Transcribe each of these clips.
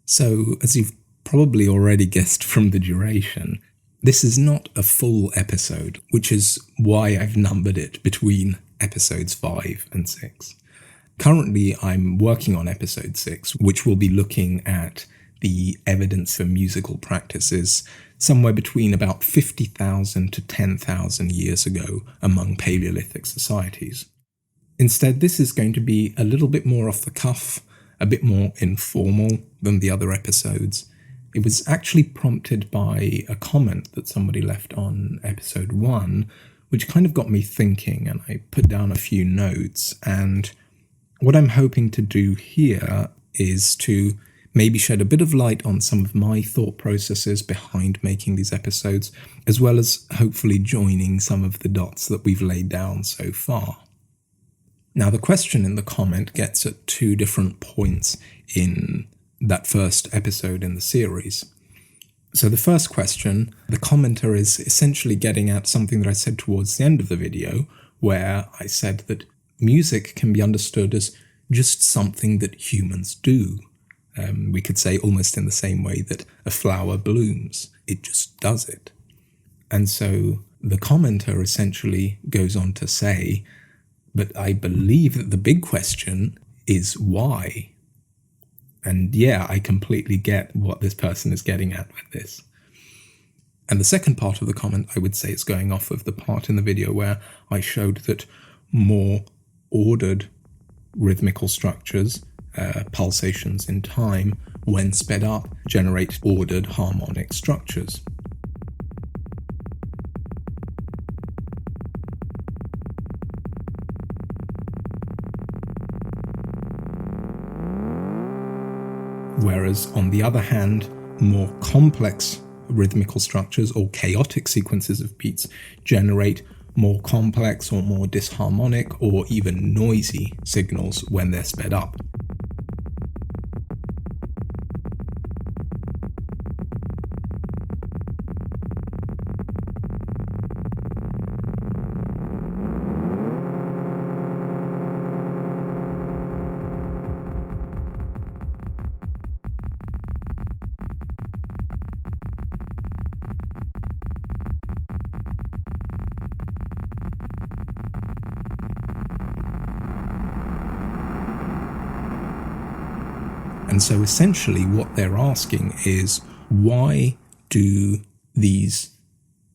So, as you've probably already guessed from the duration, this is not a full episode, which is why I've numbered it between episodes 5 and 6. Currently, I'm working on episode 6, which will be looking at the evidence for musical practices somewhere between about 50,000 to 10,000 years ago among Paleolithic societies. Instead, this is going to be a little bit more off the cuff, a bit more informal than the other episodes. It was actually prompted by a comment that somebody left on episode 1, which kind of got me thinking, and I put down a few notes. And what I'm hoping to do here is to maybe shed a bit of light on some of my thought processes behind making these episodes, as well as hopefully joining some of the dots that we've laid down so far. Now, the question in the comment gets at two different points in that first episode in the series. So the first question, the commenter is essentially getting at something that I said towards the end of the video, where I said that music can be understood as just something that humans do. We could say almost in the same way that a flower blooms. It just does it. And so the commenter essentially goes on to say, but I believe that the big question is why? And yeah, I completely get what this person is getting at with this. And the second part of the comment, I would say, is going off of the part in the video where I showed that more ordered rhythmical structures, pulsations in time, when sped up, generate ordered harmonic structures. Whereas, on the other hand, more complex rhythmical structures or chaotic sequences of beats generate more complex or more disharmonic or even noisy signals when they're sped up. And so essentially what they're asking is, why do these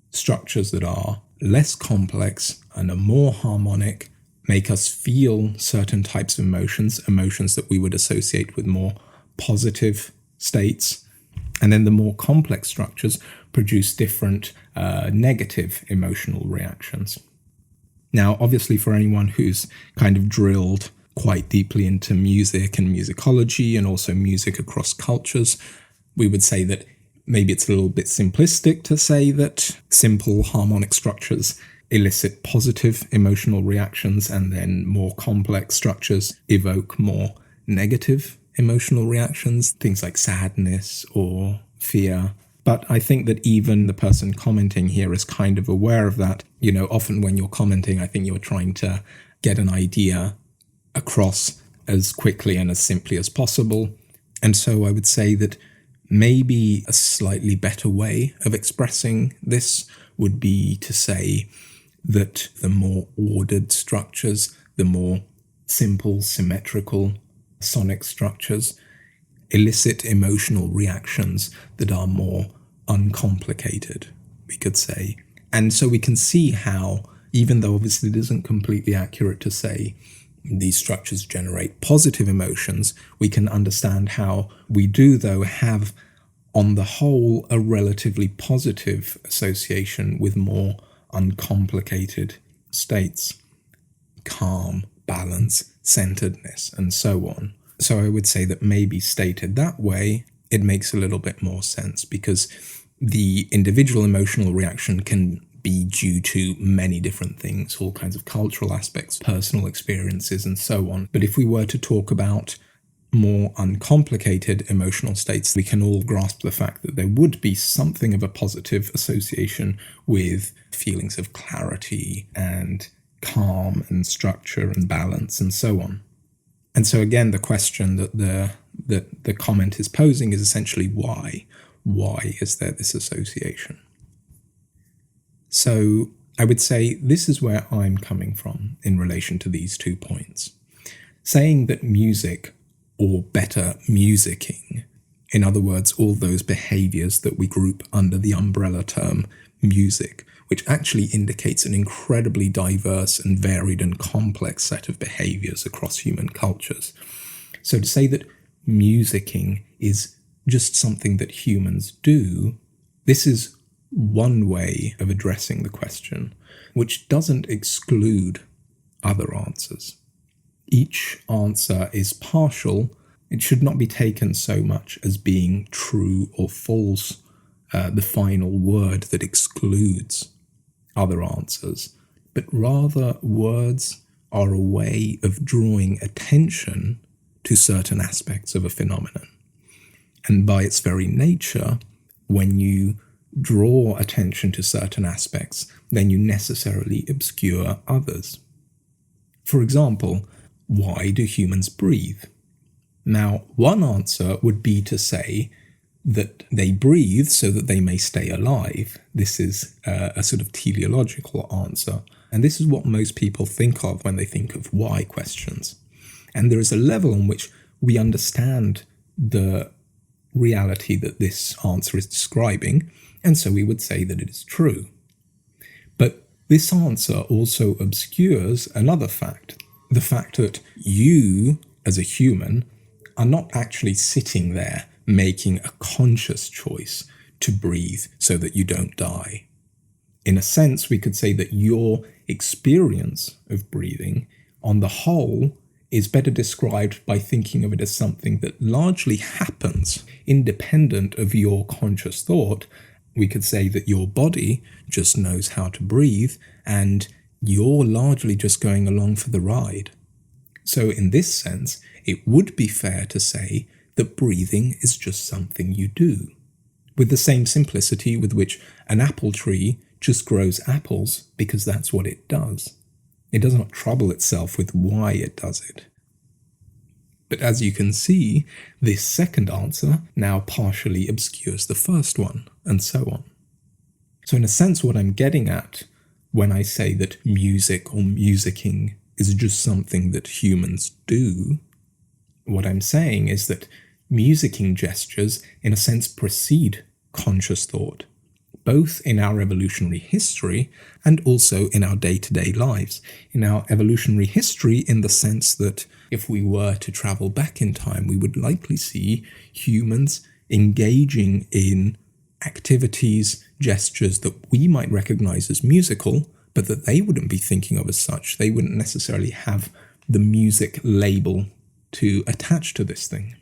structures that are less complex and are more harmonic make us feel certain types of emotions that we would associate with more positive states, and then the more complex structures produce different negative emotional reactions? Now, obviously, for anyone who's kind of drilled quite deeply into music and musicology and also music across cultures, we would say that maybe it's a little bit simplistic to say that simple harmonic structures elicit positive emotional reactions and then more complex structures evoke more negative emotional reactions, things like sadness or fear. But I think that even the person commenting here is kind of aware of that. You know, often when you're commenting, I think you're trying to get an idea across as quickly and as simply as possible. And so I would say that maybe a slightly better way of expressing this would be to say that the more ordered structures, the more simple, symmetrical sonic structures elicit emotional reactions that are more uncomplicated, we could say. And so we can see how, even though obviously it isn't completely accurate to say these structures generate positive emotions, we can understand how we do, though, have, on the whole, a relatively positive association with more uncomplicated states. Calm, balance, centeredness, and so on. So I would say that maybe stated that way, it makes a little bit more sense, because the individual emotional reaction can be due to many different things, all kinds of cultural aspects, personal experiences, and so on. But if we were to talk about more uncomplicated emotional states, we can all grasp the fact that there would be something of a positive association with feelings of clarity and calm and structure and balance and so on. And so again, the question that the comment is posing is essentially why? Why is there this association? So I would say this is where I'm coming from in relation to these 2 points. Saying that music, or better, musicking, in other words, all those behaviours that we group under the umbrella term music, which actually indicates an incredibly diverse and varied and complex set of behaviours across human cultures. So to say that musicking is just something that humans do, this is one way of addressing the question, which doesn't exclude other answers. Each answer is partial. It should not be taken so much as being true or false, the final word that excludes other answers, but rather words are a way of drawing attention to certain aspects of a phenomenon. And by its very nature, when you draw attention to certain aspects, then you necessarily obscure others. For example, why do humans breathe? Now, one answer would be to say that they breathe so that they may stay alive. This is a sort of teleological answer, and this is what most people think of when they think of why questions. And there is a level on which we understand the reality that this answer is describing, and so we would say that it is true. But this answer also obscures another fact, the fact that you, as a human, are not actually sitting there making a conscious choice to breathe so that you don't die. In a sense, we could say that your experience of breathing, on the whole, is better described by thinking of it as something that largely happens independent of your conscious thought. We could say that your body just knows how to breathe and you're largely just going along for the ride. So in this sense, it would be fair to say that breathing is just something you do, with the same simplicity with which an apple tree just grows apples because that's what it does. It does not trouble itself with why it does it. But as you can see, this second answer now partially obscures the first one, and so on. So in a sense, what I'm getting at when I say that music or musicking is just something that humans do, what I'm saying is that musicking gestures, in a sense, precede conscious thought, both in our evolutionary history and also in our day-to-day lives. In our evolutionary history, in the sense that if we were to travel back in time, we would likely see humans engaging in activities, gestures that we might recognize as musical, but that they wouldn't be thinking of as such. They wouldn't necessarily have the music label to attach to this thing.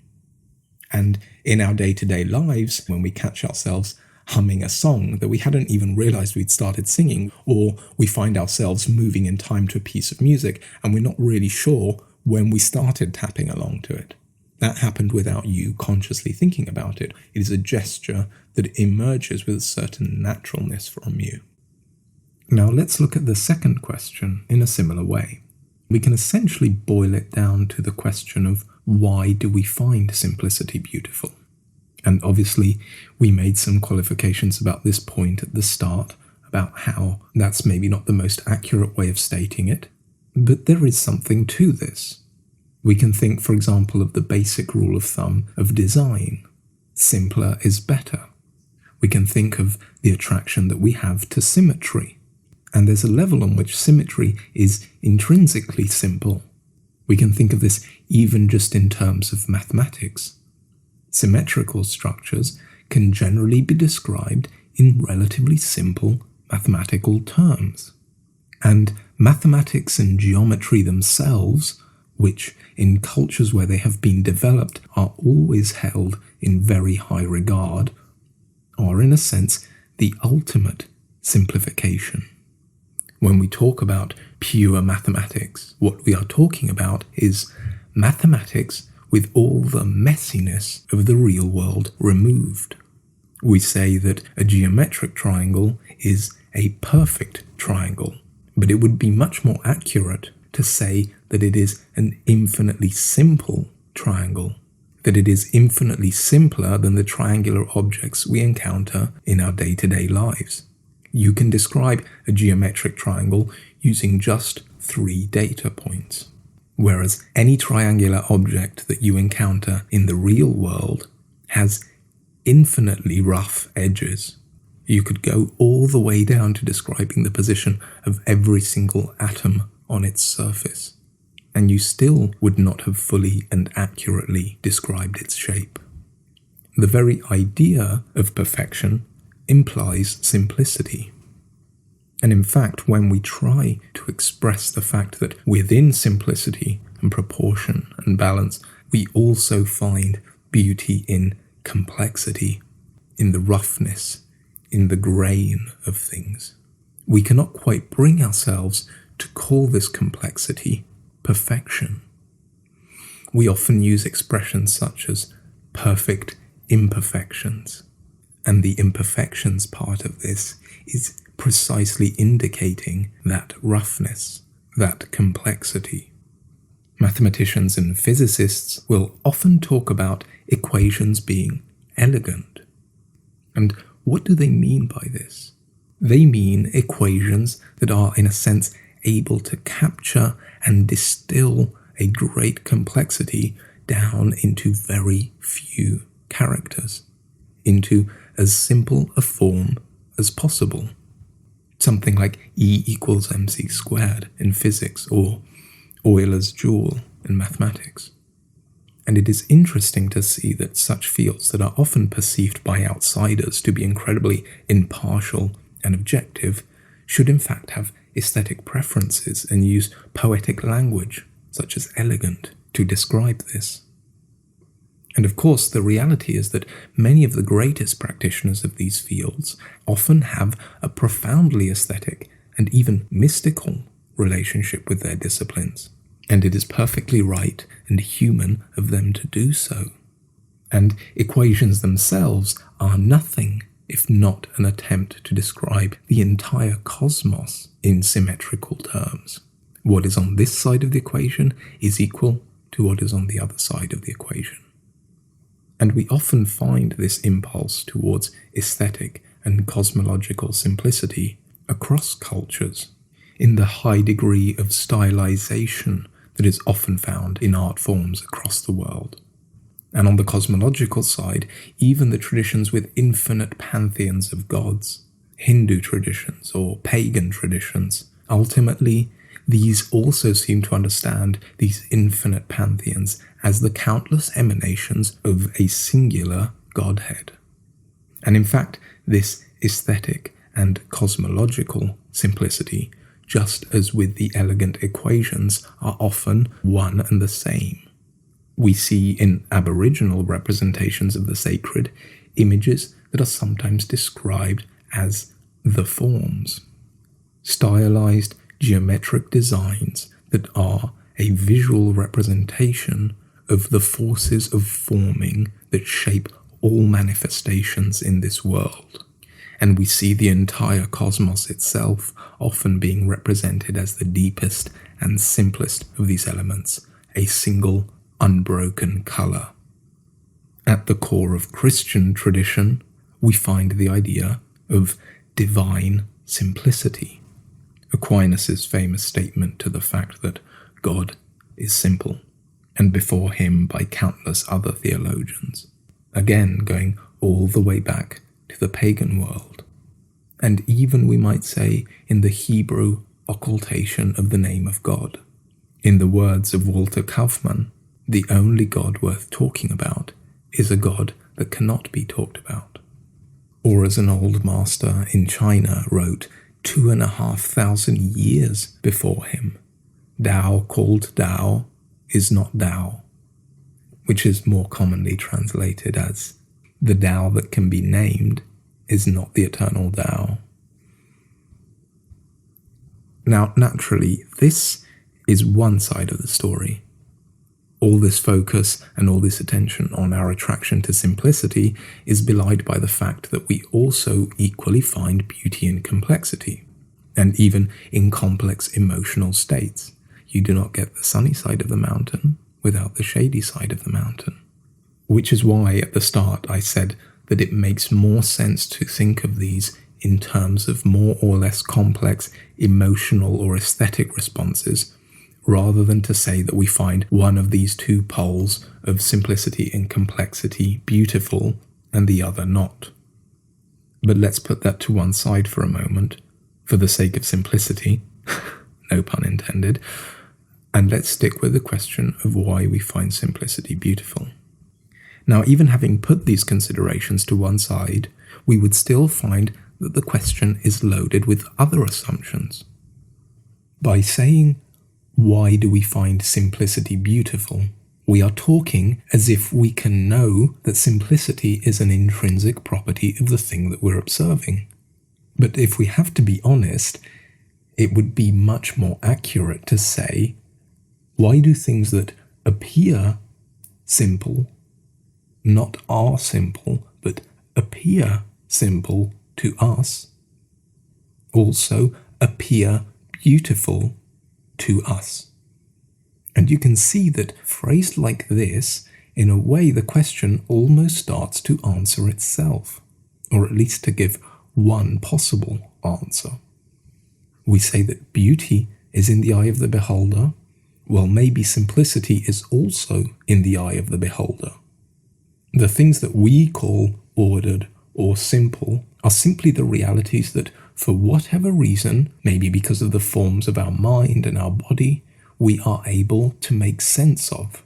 And in our day-to-day lives, when we catch ourselves humming a song that we hadn't even realized we'd started singing, or we find ourselves moving in time to a piece of music and we're not really sure when we started tapping along to it. That happened without you consciously thinking about it. It is a gesture that emerges with a certain naturalness from you. Now let's look at the second question in a similar way. We can essentially boil it down to the question of why do we find simplicity beautiful? And obviously we made some qualifications about this point at the start, about how that's maybe not the most accurate way of stating it, but there is something to this. We can think, for example, of the basic rule of thumb of design. Simpler is better. We can think of the attraction that we have to symmetry. And there's a level on which symmetry is intrinsically simple. We can think of this even just in terms of mathematics. Symmetrical structures can generally be described in relatively simple mathematical terms. And mathematics and geometry themselves, which in cultures where they have been developed are always held in very high regard, are in a sense the ultimate simplification. When we talk about pure mathematics, what we are talking about is mathematics with all the messiness of the real world removed. We say that a geometric triangle is a perfect triangle, but it would be much more accurate to say that it is an infinitely simple triangle, that it is infinitely simpler than the triangular objects we encounter in our day-to-day lives. You can describe a geometric triangle using just 3 data points, whereas any triangular object that you encounter in the real world has infinitely rough edges. You could go all the way down to describing the position of every single atom on its surface, and you still would not have fully and accurately described its shape. The very idea of perfection implies simplicity. And in fact, when we try to express the fact that within simplicity and proportion and balance, we also find beauty in complexity, in the roughness, in the grain of things, we cannot quite bring ourselves to call this complexity perfection. We often use expressions such as perfect imperfections, and the imperfections part of this is precisely indicating that roughness, that complexity. Mathematicians and physicists will often talk about equations being elegant. And what do they mean by this? They mean equations that are, in a sense, able to capture and distill a great complexity down into very few characters, into as simple a form as possible. Something like E equals mc squared in physics, or Euler's joule in mathematics. And it is interesting to see that such fields that are often perceived by outsiders to be incredibly impartial and objective should in fact have aesthetic preferences and use poetic language, such as elegant, to describe this. And of course, the reality is that many of the greatest practitioners of these fields often have a profoundly aesthetic and even mystical relationship with their disciplines. And it is perfectly right and human of them to do so. And equations themselves are nothing if not an attempt to describe the entire cosmos in symmetrical terms. What is on this side of the equation is equal to what is on the other side of the equation. And we often find this impulse towards aesthetic and cosmological simplicity across cultures, in the high degree of stylization that is often found in art forms across the world. And on the cosmological side, even the traditions with infinite pantheons of gods, Hindu traditions or pagan traditions, ultimately, these also seem to understand these infinite pantheons as the countless emanations of a singular Godhead. And in fact, this aesthetic and cosmological simplicity, just as with the elegant equations, are often one and the same. We see in Aboriginal representations of the sacred images that are sometimes described as the forms, stylized geometric designs that are a visual representation of the forces of forming that shape all manifestations in this world. And we see the entire cosmos itself often being represented as the deepest and simplest of these elements, a single unbroken colour. At the core of Christian tradition, we find the idea of divine simplicity. Aquinas' famous statement to the fact that God is simple, and before him by countless other theologians, again going all the way back to the pagan world, and even, we might say, in the Hebrew occultation of the name of God. In the words of Walter Kaufmann, the only God worth talking about is a God that cannot be talked about. Or as an old master in China wrote 2,500 years before him, Tao called Tao is not Tao, which is more commonly translated as the Tao that can be named is not the eternal Tao. Now, naturally, this is one side of the story. All this focus and all this attention on our attraction to simplicity is belied by the fact that we also equally find beauty in complexity, and even in complex emotional states. you do not get the sunny side of the mountain without the shady side of the mountain. Which is why at the start I said that it makes more sense to think of these in terms of more or less complex emotional or aesthetic responses, rather than to say that we find one of these two poles of simplicity and complexity beautiful and the other not. But let's put that to one side for a moment, for the sake of simplicity, no pun intended, and let's stick with the question of why we find simplicity beautiful. Now, even having put these considerations to one side, we would still find that the question is loaded with other assumptions. By saying, why do we find simplicity beautiful? We are talking as if we can know that simplicity is an intrinsic property of the thing that we're observing. But if we have to be honest, it would be much more accurate to say, why do things that appear simple, not are simple, but appear simple to us, also appear beautiful to us? And you can see that phrased like this, in a way the question almost starts to answer itself, or at least to give one possible answer. We say that beauty is in the eye of the beholder. Well, maybe simplicity is also in the eye of the beholder. The things that we call ordered or simple are simply the realities that, for whatever reason, maybe because of the forms of our mind and our body, we are able to make sense of.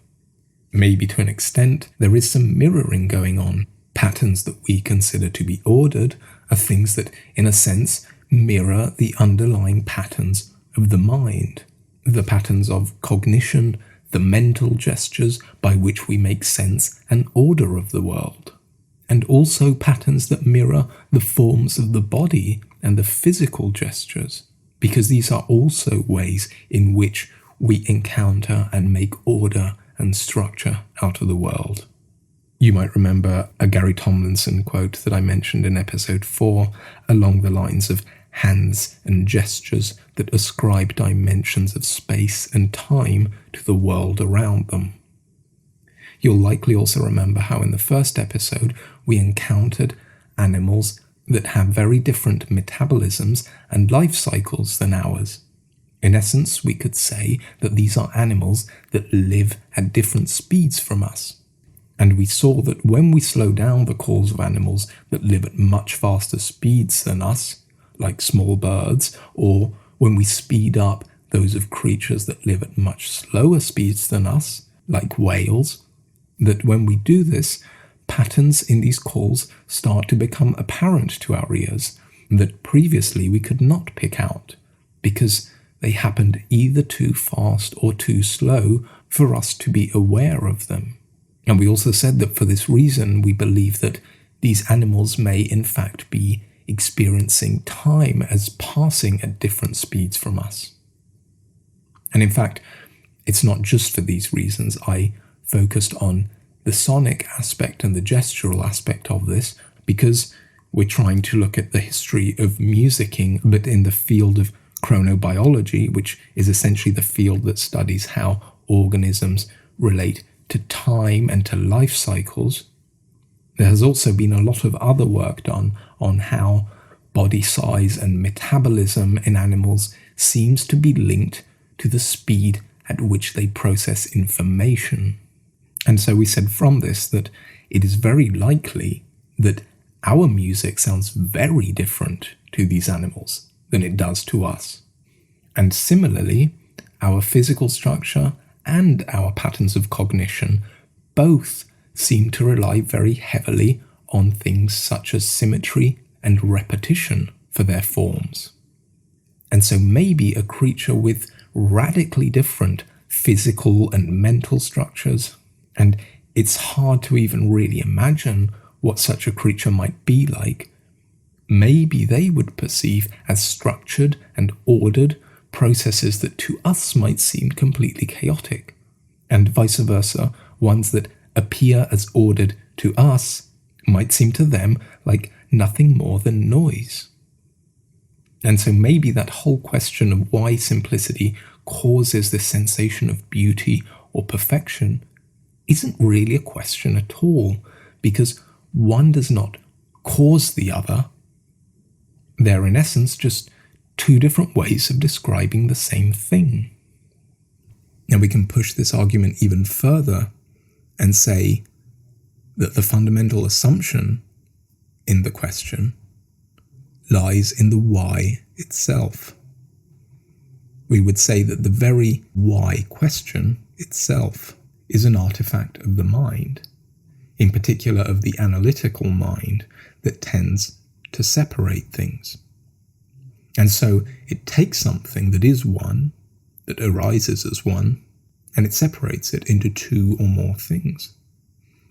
Maybe to an extent there is some mirroring going on. Patterns that we consider to be ordered are things that, in a sense, mirror the underlying patterns of the mind, the patterns of cognition, the mental gestures by which we make sense and order of the world, and also patterns that mirror the forms of the body and the physical gestures, because these are also ways in which we encounter and make order and structure out of the world. You might remember a Gary Tomlinson quote that I mentioned in episode 4 along the lines of hands and gestures that ascribe dimensions of space and time to the world around them. You'll likely also remember how in the first episode we encountered animals that have very different metabolisms and life cycles than ours. In essence, we could say that these are animals that live at different speeds from us. And we saw that when we slow down the calls of animals that live at much faster speeds than us, like small birds, or when we speed up those of creatures that live at much slower speeds than us, like whales, that when we do this, patterns in these calls start to become apparent to our ears that previously we could not pick out, because they happened either too fast or too slow for us to be aware of them. And we also said that for this reason we believe that these animals may in fact be experiencing time as passing at different speeds from us. And in fact, it's not just for these reasons I focused on the sonic aspect and the gestural aspect of this, because we're trying to look at the history of musicking, but in the field of chronobiology, which is essentially the field that studies how organisms relate to time and to life cycles. There has also been a lot of other work done on how body size and metabolism in animals seems to be linked to the speed at which they process information. And so we said from this that it is very likely that our music sounds very different to these animals than it does to us. And similarly, our physical structure and our patterns of cognition both seem to rely very heavily on things such as symmetry and repetition for their forms. And so maybe a creature with radically different physical and mental structures, and it's hard to even really imagine what such a creature might be like, maybe they would perceive as structured and ordered processes that to us might seem completely chaotic, and vice versa, ones that appear as ordered to us might seem to them like nothing more than noise. And so maybe that whole question of why simplicity causes this sensation of beauty or perfection isn't really a question at all, because one does not cause the other. They're in essence just two different ways of describing the same thing. Now we can push this argument even further and say that the fundamental assumption in the question lies in the why itself. We would say that the very why question itself is an artifact of the mind, in particular of the analytical mind that tends to separate things. And so it takes something that is one, that arises as one, and it separates it into two or more things.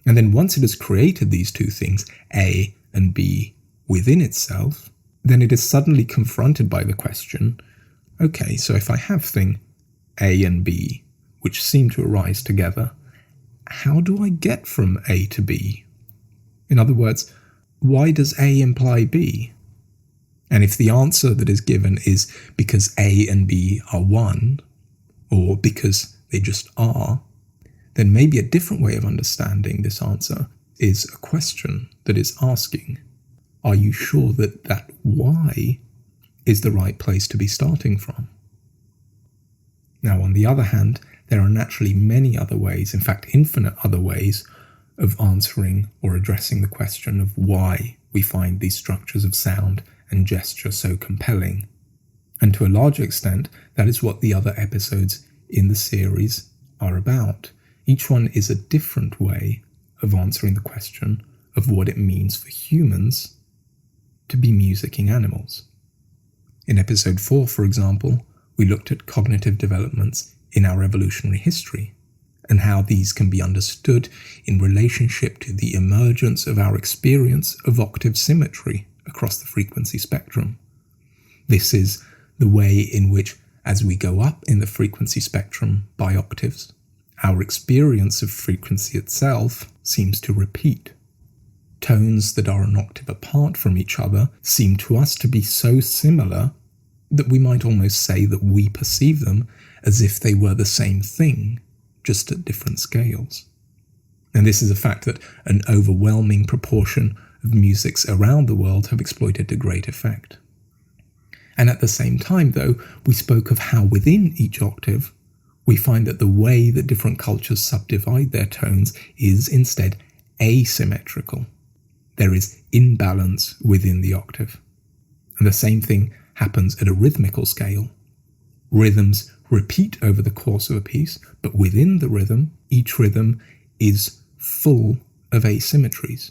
And then once it has created these two things, A and B, within itself, then it is suddenly confronted by the question, okay, so if I have thing A and B, which seem to arise together, how do I get from A to B? In other words, why does A imply B? And if the answer that is given is because A and B are one, or because they just are, then maybe a different way of understanding this answer is a question that is asking, are you sure that that why is the right place to be starting from? Now, on the other hand, there are naturally many other ways, in fact, infinite other ways of answering or addressing the question of why we find these structures of sound and gesture so compelling. And to a large extent, that is what the other episodes in the series are about. Each one is a different way of answering the question of what it means for humans to be musicking animals. In episode 4, for example, we looked at cognitive developments in our evolutionary history and how these can be understood in relationship to the emergence of our experience of octave symmetry across the frequency spectrum. This is the way in which, as we go up in the frequency spectrum by octaves, our experience of frequency itself seems to repeat. Tones that are an octave apart from each other seem to us to be so similar that we might almost say that we perceive them as if they were the same thing, just at different scales. And this is a fact that an overwhelming proportion of musics around the world have exploited to great effect. And at the same time, though, we spoke of how within each octave, we find that the way that different cultures subdivide their tones is instead asymmetrical. There is imbalance within the octave. And the same thing happens at a rhythmical scale. Rhythms repeat over the course of a piece, but within the rhythm, each rhythm is full of asymmetries.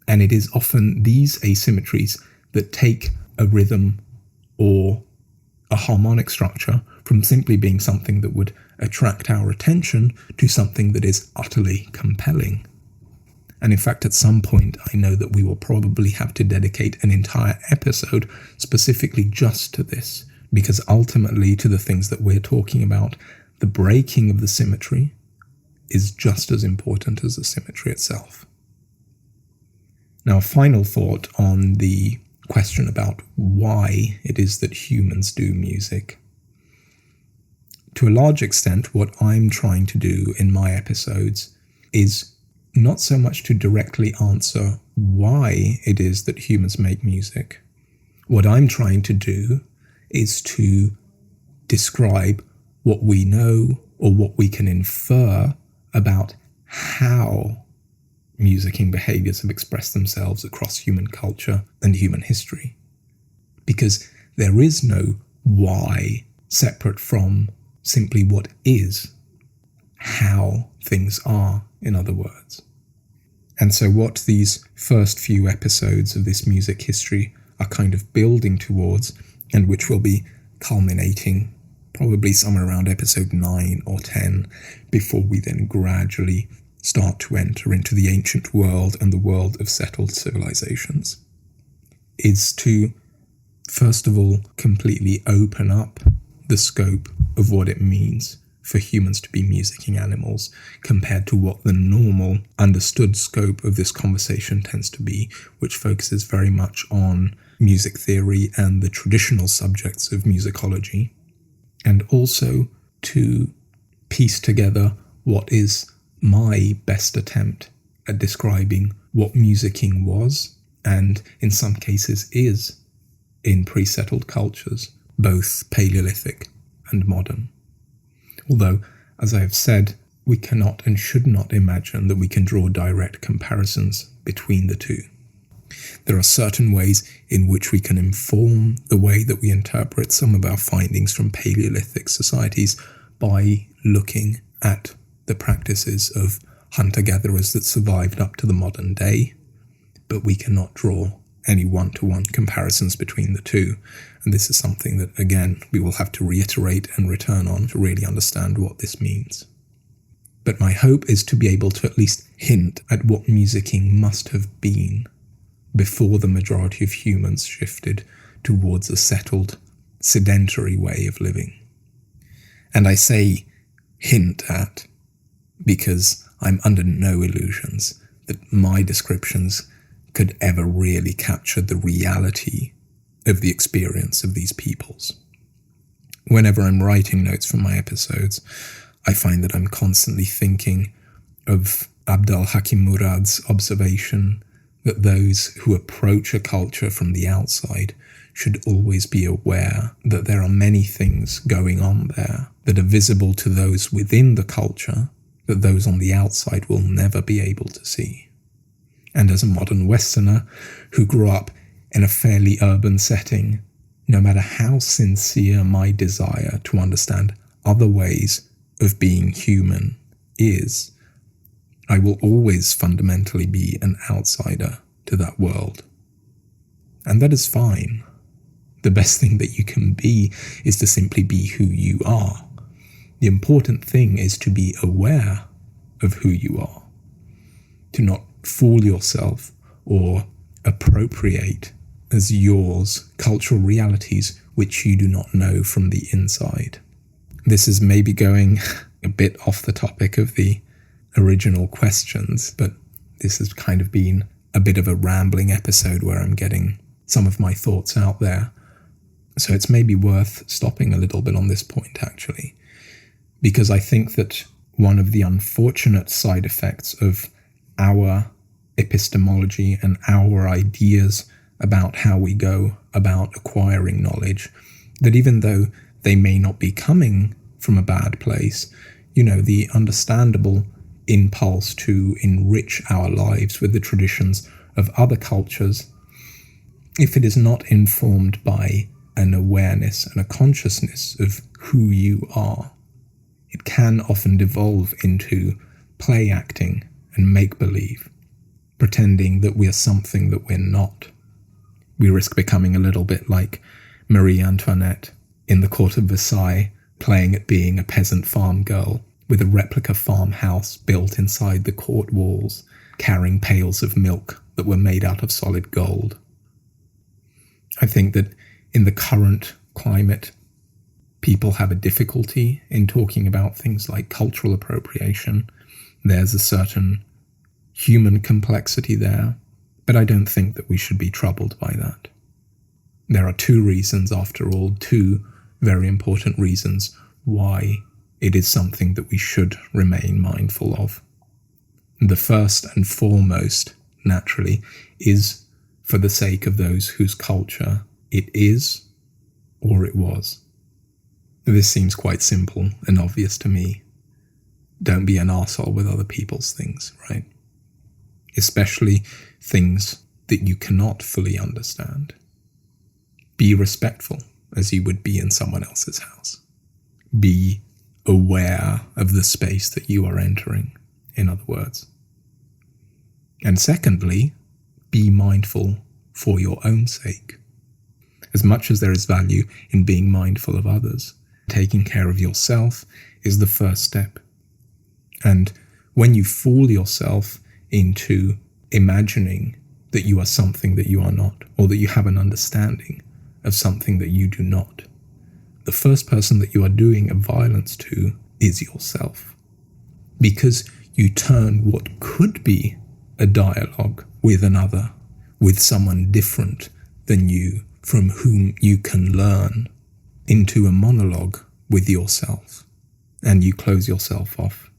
And it is often these asymmetries that take a rhythm or a harmonic structure from simply being something that would attract our attention to something that is utterly compelling. And in fact, at some point, I know that we will probably have to dedicate an entire episode specifically just to this, because ultimately, to the things that we're talking about, the breaking of the symmetry is just as important as the symmetry itself. Now, a final thought on the question about why it is that humans do music. To a large extent, what I'm trying to do in my episodes is not so much to directly answer why it is that humans make music. What I'm trying to do is to describe what we know or what we can infer about how musicking behaviors have expressed themselves across human culture and human history. Because there is no why separate from simply what is, how things are, in other words. And so what these first few episodes of this music history are kind of building towards, and which will be culminating probably somewhere around episode 9 or 10, before we then gradually start to enter into the ancient world and the world of settled civilizations, is to, first of all, completely open up the scope of what it means for humans to be musicking animals compared to what the normal understood scope of this conversation tends to be, which focuses very much on music theory and the traditional subjects of musicology. and also to piece together what is my best attempt at describing what musicking was, and in some cases is, in pre-settled cultures, both Paleolithic and modern. Although, as I have said, we cannot and should not imagine that we can draw direct comparisons between the two. There are certain ways in which we can inform the way that we interpret some of our findings from Paleolithic societies by looking at the practices of hunter-gatherers that survived up to the modern day, but we cannot draw any one-to-one comparisons between the two. And this is something that, again, we will have to reiterate and return on to really understand what this means. But my hope is to be able to at least hint at what musicking must have been before the majority of humans shifted towards a settled, sedentary way of living. And I say hint at because I'm under no illusions that my descriptions could ever really capture the reality of the experience of these peoples. Whenever I'm writing notes for my episodes, I find that I'm constantly thinking of Abdel Hakim Murad's observation that those who approach a culture from the outside should always be aware that there are many things going on there that are visible to those within the culture that those on the outside will never be able to see. And as a modern Westerner who grew up in a fairly urban setting, no matter how sincere my desire to understand other ways of being human is, I will always fundamentally be an outsider to that world. And that is fine. The best thing that you can be is to simply be who you are. The important thing is to be aware of who you are, to not fool yourself or appropriate as yours cultural realities which you do not know from the inside. This is maybe going a bit off the topic of the original questions, but this has kind of been a bit of a rambling episode where I'm getting some of my thoughts out there. So it's maybe worth stopping a little bit on this point, actually, because I think that one of the unfortunate side effects of our epistemology and our ideas about how we go about acquiring knowledge, that even though they may not be coming from a bad place, the understandable impulse to enrich our lives with the traditions of other cultures, if it is not informed by an awareness and a consciousness of who you are, it can often devolve into play acting and make-believe, pretending that we are something that we're not. We risk becoming a little bit like Marie Antoinette in the court of Versailles, playing at being a peasant farm girl with a replica farmhouse built inside the court walls, carrying pails of milk that were made out of solid gold. I think that in the current climate, people have a difficulty in talking about things like cultural appropriation. There's a certain human complexity there, but I don't think that we should be troubled by that. There are two reasons, after all, two very important reasons why it is something that we should remain mindful of. The first and foremost, naturally, is for the sake of those whose culture it is or it was. This seems quite simple and obvious to me. Don't be an arsehole with other people's things, right? Especially things that you cannot fully understand. Be respectful as you would be in someone else's house. Be aware of the space that you are entering, in other words. And secondly, be mindful for your own sake. As much as there is value in being mindful of others, taking care of yourself is the first step. And when you fool yourself into imagining that you are something that you are not, or that you have an understanding of something that you do not, the first person that you are doing a violence to is yourself. Because you turn what could be a dialogue with another, with someone different than you, from whom you can learn, into a monologue with yourself, and you close yourself off.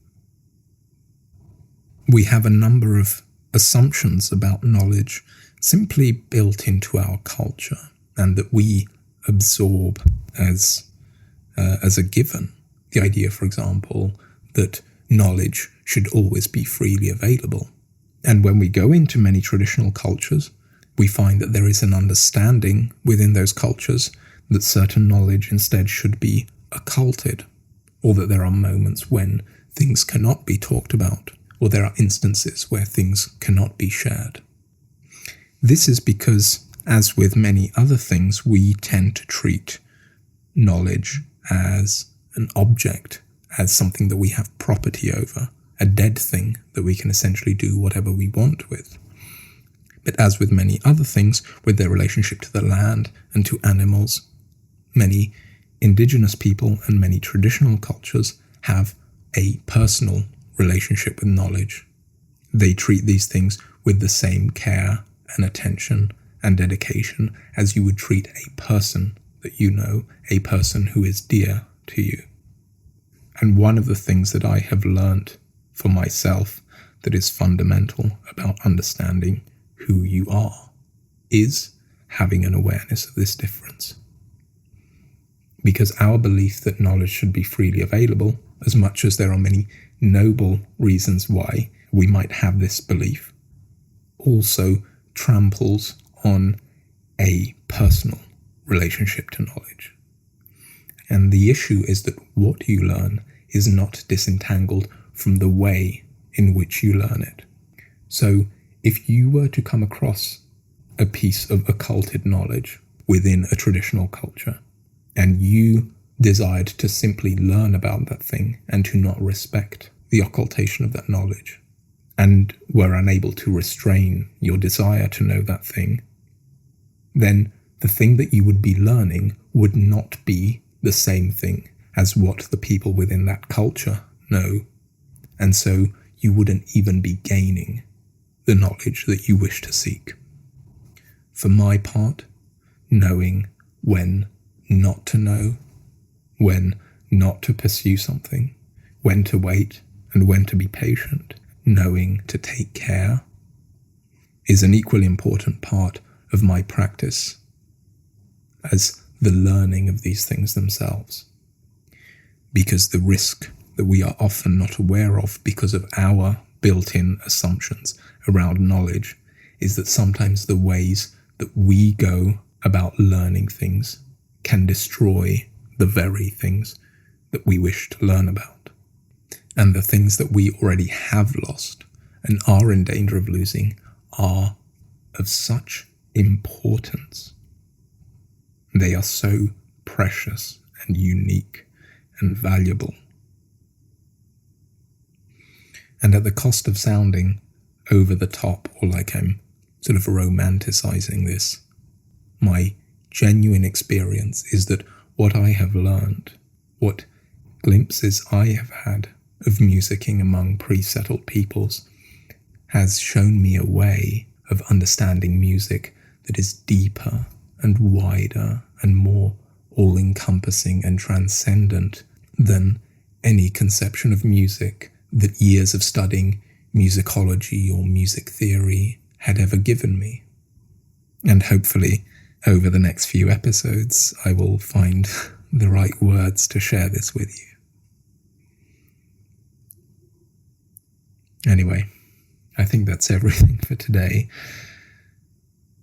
We have a number of assumptions about knowledge simply built into our culture and that we absorb as a given. The idea, for example, that knowledge should always be freely available. And when we go into many traditional cultures, we find that there is an understanding within those cultures that certain knowledge instead should be occulted, or that there are moments when things cannot be talked about, or there are instances where things cannot be shared. This is because, as with many other things, we tend to treat knowledge as an object, as something that we have property over, a dead thing that we can essentially do whatever we want with. But as with many other things, with their relationship to the land and to animals, many indigenous people and many traditional cultures have a personal relationship with knowledge. They treat these things with the same care and attention and dedication as you would treat a person that you know, a person who is dear to you. And one of the things that I have learned for myself that is fundamental about understanding who you are is having an awareness of this difference. Because our belief that knowledge should be freely available, as much as there are many noble reasons why we might have this belief, also tramples on a personal relationship to knowledge. And the issue is that what you learn is not disentangled from the way in which you learn it. So if you were to come across a piece of occulted knowledge within a traditional culture, and you desired to simply learn about that thing and to not respect the occultation of that knowledge, and were unable to restrain your desire to know that thing, then the thing that you would be learning would not be the same thing as what the people within that culture know. And so you wouldn't even be gaining the knowledge that you wish to seek. For my part, knowing when not to know, when not to pursue something, when to wait and when to be patient, knowing to take care, is an equally important part of my practice as the learning of these things themselves. Because the risk that we are often not aware of because of our built-in assumptions around knowledge is that sometimes the ways that we go about learning things can destroy the very things that we wish to learn about. And the things that we already have lost and are in danger of losing are of such importance. They are so precious and unique and valuable. And at the cost of sounding over the top or like I'm sort of romanticizing this, my genuine experience is that what I have learned, what glimpses I have had of musicking among pre-settled peoples, has shown me a way of understanding music that is deeper and wider and more all-encompassing and transcendent than any conception of music that years of studying musicology or music theory had ever given me. And hopefully, over the next few episodes, I will find the right words to share this with you. Anyway, I think that's everything for today.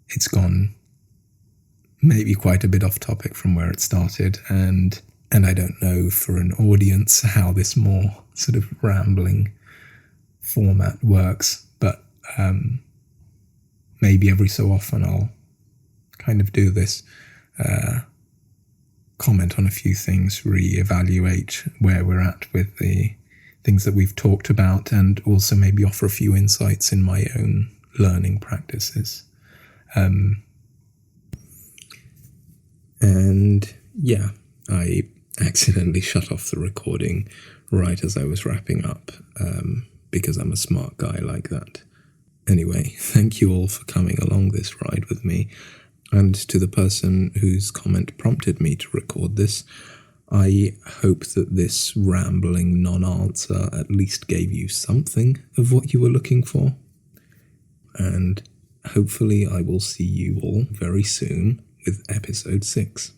It's gone maybe quite a bit off topic from where it started, and I don't know for an audience how this more sort of rambling format works, but maybe every so often I'll kind of do this, comment on a few things, re-evaluate where we're at with the things that we've talked about, and also maybe offer a few insights in my own learning practices. And yeah, I accidentally shut off the recording right as I was wrapping up, because I'm a smart guy like that. Anyway, thank you all for coming along this ride with me, and to the person whose comment prompted me to record this, I hope that this rambling non-answer at least gave you something of what you were looking for. And hopefully I will see you all very soon with episode 6.